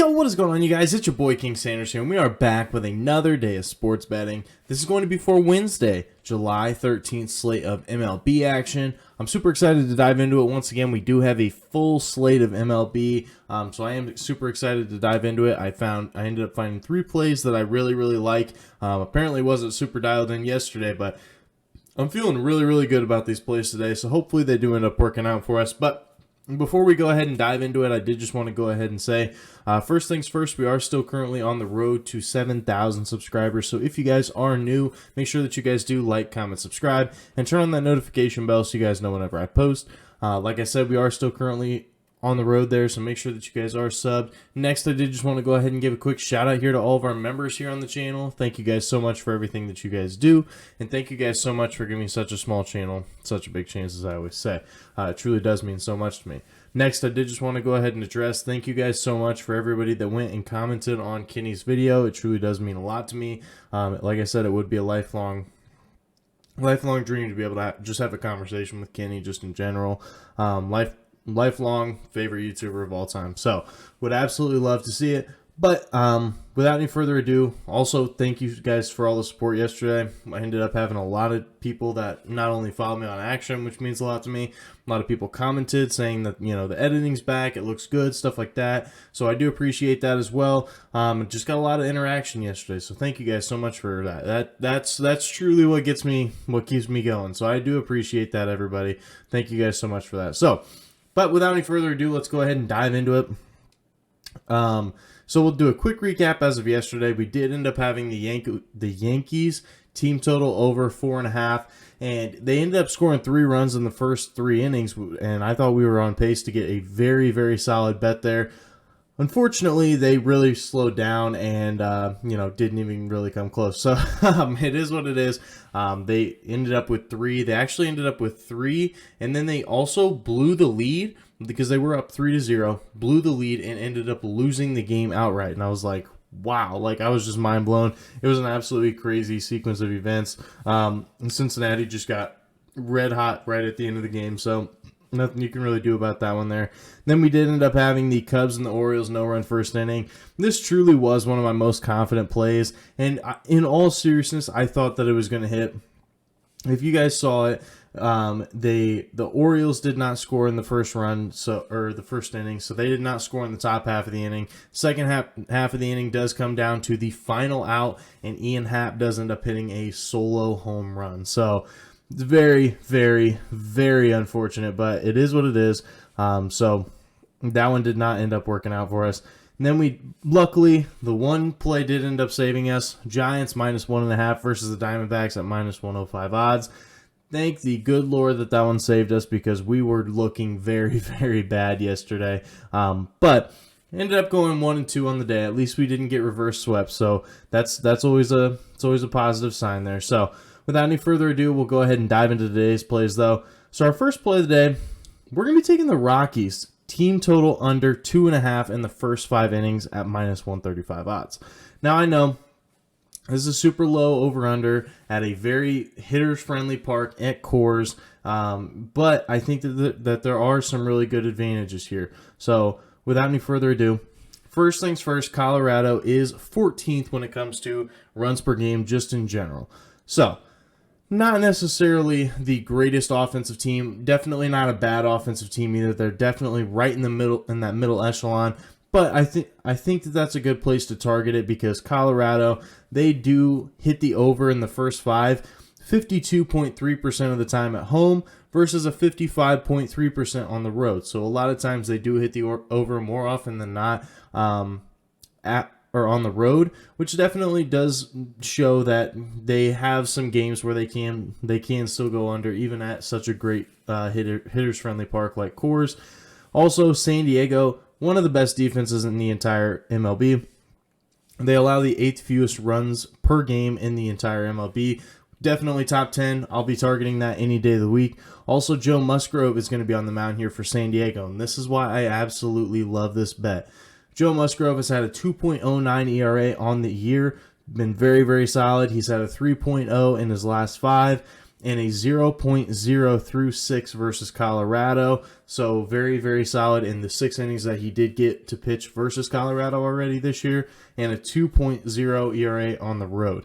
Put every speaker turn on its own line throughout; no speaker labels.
Yo, what is going on, you guys? It's your boy King Sanders here, and we are back with another day of sports betting. This is going to be for Wednesday, July 13th slate of MLB action. I'm super excited to dive into it. Once again, we do have a full slate of MLB, so I am super excited to dive into it. I ended up finding 3 plays that I really like. Apparently wasn't super dialed in yesterday, but I'm feeling really good about these plays today, so hopefully they do end up working out for us. But before we go ahead and dive into it, I did just want to go ahead and say, first things first, we are still currently on the road to 7,000 subscribers. So if you guys are new, make sure that you guys do like, comment, subscribe, and turn on that notification bell so you guys know whenever I post. Like I said, we are still currently on the road there, so make sure that you guys are subbed. Next, I did just want to go ahead and give a quick shout out here to all of our members here on the channel. Thank you guys so much for everything that you guys do, and thank you guys so much for giving me such a small channel such a big chance, as I always say. It truly does mean so much to me. Next, I did just want to go ahead and address, thank you guys so much for everybody that went and commented on Kenny's video. It truly does mean a lot to me. Like I said, it would be a lifelong dream to be able to just have a conversation with Kenny just in general. Lifelong favorite YouTuber of all time. So would absolutely love to see it. But without any further ado, also thank you guys for all the support yesterday. I ended up having a lot of people that not only followed me on Action, which means a lot to me. A lot of people commented saying that, you know, the editing's back, it looks good, stuff like that. So I do appreciate that as well. Just got a lot of interaction yesterday, so thank you guys so much for that. That's truly what keeps me going. So I do appreciate that, everybody. Thank you guys so much for that. But without any further ado, let's go ahead and dive into it. So we'll do a quick recap as of yesterday. We did end up having the Yankees team total over 4.5, and they ended up scoring 3 runs in the first 3 innings, and I thought we were on pace to get a very solid bet there. Unfortunately, they really slowed down and, didn't even really come close. So it is what it is. They ended up with 3. They actually ended up with 3, and then they also blew the lead because they were up 3-0, blew the lead, and ended up losing the game outright. And I was like, wow, like I was just mind blown. It was an absolutely crazy sequence of events. And Cincinnati just got red hot right at the end of the game. So nothing you can really do about that one there. Then we did end up having the Cubs and the Orioles no-run first inning. This truly was one of my most confident plays, and in all seriousness, I thought that it was going to hit. If you guys saw it, the Orioles did not score in the first inning, so they did not score in the top half of the inning. Second half of the inning does come down to the final out, and Ian Happ does end up hitting a solo home run. So it's very unfortunate, but it is what it is. So that one did not end up working out for us. And then luckily, the one play did end up saving us. Giants -1.5 versus the Diamondbacks at -105 odds. Thank the good Lord that one saved us, because we were looking very bad yesterday. But ended up going 1-2 on the day. At least we didn't get reverse swept. So that's always a positive sign there. So without any further ado, we'll go ahead and dive into today's plays, though. So our first play of the day, we're going to be taking the Rockies team total under 2.5 in the first 5 innings at -135 odds. Now, I know this is a super low over-under at a very hitters-friendly park at Coors, but I think that there are some really good advantages here. So without any further ado, first things first, Colorado is 14th when it comes to runs per game just in general. So not necessarily the greatest offensive team, definitely not a bad offensive team either. They're definitely right in the middle, in that middle echelon. But I think that that's a good place to target it, because Colorado, they do hit the over in the first 5, 52.3% of the time at home versus a 55.3% on the road. So a lot of times they do hit the over more often than not on the road, which definitely does show that they have some games where they can still go under, even at such a great hitters friendly park like Coors. Also, San Diego, one of the best defenses in the entire MLB. They allow the 8th fewest runs per game in the entire MLB. Definitely top 10. I'll be targeting that any day of the week. Also, Joe Musgrove is going to be on the mound here for San Diego, and this is why I absolutely love this bet. Joe Musgrove has had a 2.09 ERA on the year, been very solid. He's had a 3.0 in his last 5, and a 0.0 through 6 versus Colorado. So very, very solid in the 6 innings that he did get to pitch versus Colorado already this year, and a 2.0 ERA on the road.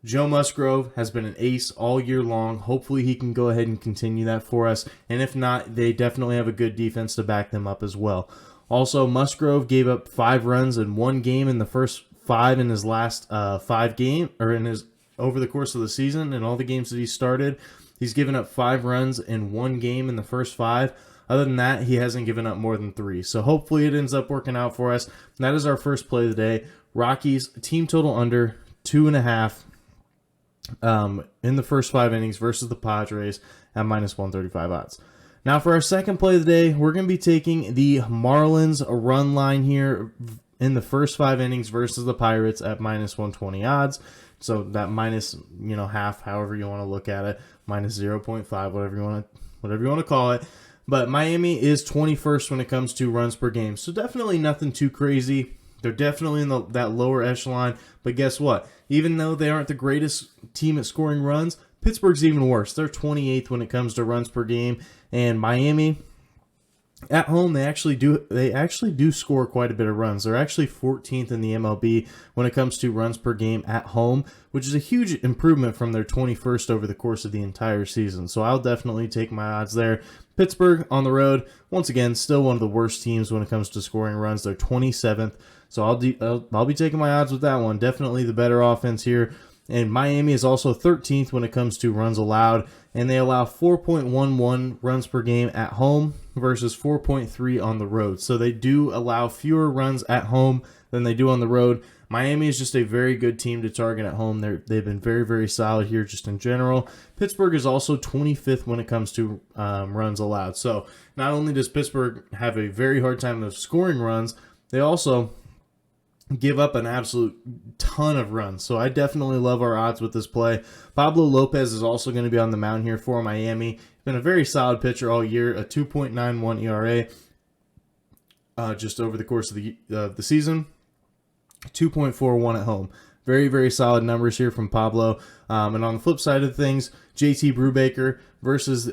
Joe Musgrove has been an ace all year long. Hopefully he can go ahead and continue that for us. And if not, they definitely have a good defense to back them up as well. Also, Musgrove gave up 5 runs in one game in the first 5 in his last 5 game, or in his over the course of the season. In all the games that he started, he's given up 5 runs in one game in the first 5. Other than that, he hasn't given up more than 3. So hopefully it ends up working out for us. That is our first play of the day. Rockies, team total under 2.5. In the first 5 innings versus the Padres at -135 odds. Now for our second play of the day, we're going to be taking the Marlins run line here in the first 5 innings versus the Pirates at -120 odds. So that minus, half, however you want to look at it, -0.5, whatever you want to call it. But Miami is 21st when it comes to runs per game. So definitely nothing too crazy. They're definitely in that lower echelon. But guess what? Even though they aren't the greatest team at scoring runs, Pittsburgh's even worse. They're 28th when it comes to runs per game. And Miami, at home, they actually do score quite a bit of runs. They're actually 14th in the MLB when it comes to runs per game at home, which is a huge improvement from their 21st over the course of the entire season. So I'll definitely take my odds there. Pittsburgh on the road, once again, still one of the worst teams when it comes to scoring runs. They're 27th. So I'll be taking my odds with that one. Definitely the better offense here. And Miami is also 13th when it comes to runs allowed, and they allow 4.11 runs per game at home versus 4.3 on the road. So they do allow fewer runs at home than they do on the road. Miami is just a very good team to target at home. They've been very, very solid here just in general. Pittsburgh is also 25th when it comes to runs allowed. So not only does Pittsburgh have a very hard time of scoring runs, they also give up an absolute ton of runs. So I definitely love our odds with this play. Pablo Lopez is also going to be on the mound here for Miami. Been a very solid pitcher all year, a 2.91 ERA just over the course of the season, 2.41 at home. Very, very solid numbers here from Pablo. And on the flip side of things, JT Brubaker versus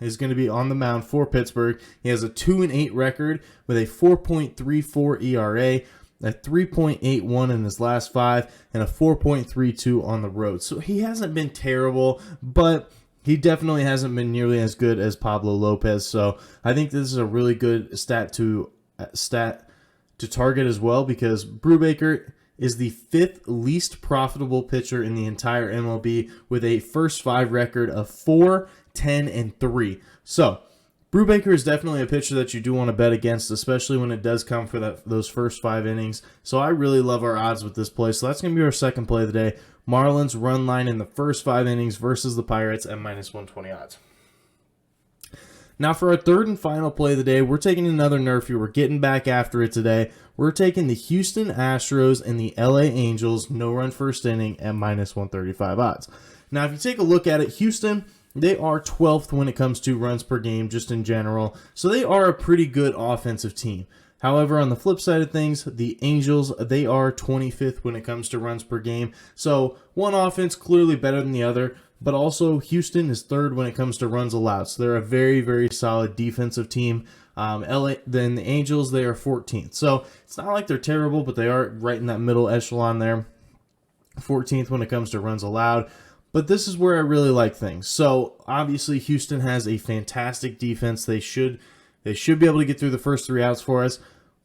is going to be on the mound for Pittsburgh. He has a 2-8 record with a 4.34 ERA, a 3.81 in his last 5, and a 4.32 on the road. So he hasn't been terrible, but he definitely hasn't been nearly as good as Pablo Lopez. So I think this is a really good stat to target as well, because Brubaker is the 5th least profitable pitcher in the entire MLB with a first 5 record of 4, 10, and 3. So Brubaker is definitely a pitcher that you do want to bet against, especially when it does come for those first 5 innings. So I really love our odds with this play. So that's going to be our second play of the day. Marlins run line in the first 5 innings versus the Pirates at -120 odds. Now for our third and final play of the day, we're taking another nerfy. We're getting back after it today. We're taking the Houston Astros and the LA Angels no-run first inning at -135 odds. Now if you take a look at it, Houston, they are 12th when it comes to runs per game just in general. So they are a pretty good offensive team. However, on the flip side of things, the Angels, they are 25th when it comes to runs per game. So one offense clearly better than the other, but also Houston is 3rd when it comes to runs allowed. So they're a very, very solid defensive team. Then the Angels, they are 14th. So it's not like they're terrible, but they are right in that middle echelon there. 14th when it comes to runs allowed. But this is where I really like things. So obviously Houston has a fantastic defense. They should be able to get through the first 3 outs for us.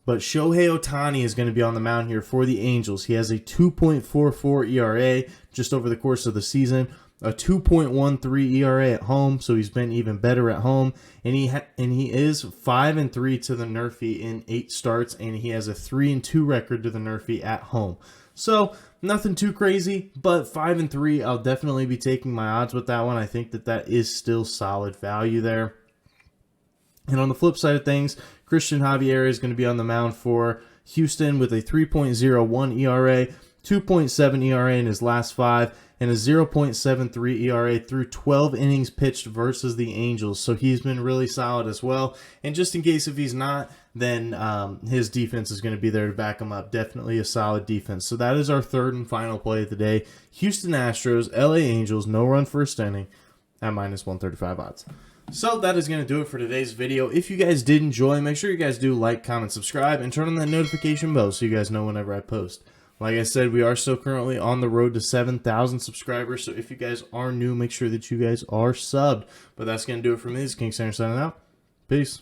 But Shohei Ohtani is going to be on the mound here for the Angels. He has a 2.44 ERA just over the course of the season, a 2.13 ERA at home, so he's been even better at home. And he is 5-3 to the NRFI in 8 starts, and he has a 3-2 record to the NRFI at home. So nothing too crazy, but 5-3. I'll definitely be taking my odds with that one. I think that is still solid value there. And on the flip side of things, Christian Javier is going to be on the mound for Houston with a 3.01 ERA, 2.7 ERA in his last 5, and a 0.73 ERA through 12 innings pitched versus the Angels. So he's been really solid as well. And just in case if he's not, then his defense is going to be there to back him up. Definitely a solid defense. So that is our third and final play of the day. Houston Astros, LA Angels, no run first inning at -135 odds. So that is going to do it for today's video. If you guys did enjoy, make sure you guys do like, comment, subscribe, and turn on that notification bell so you guys know whenever I post. Like I said, we are still currently on the road to 7,000 subscribers. So if you guys are new, make sure that you guys are subbed. But that's going to do it for me. This is King Center signing out. Peace.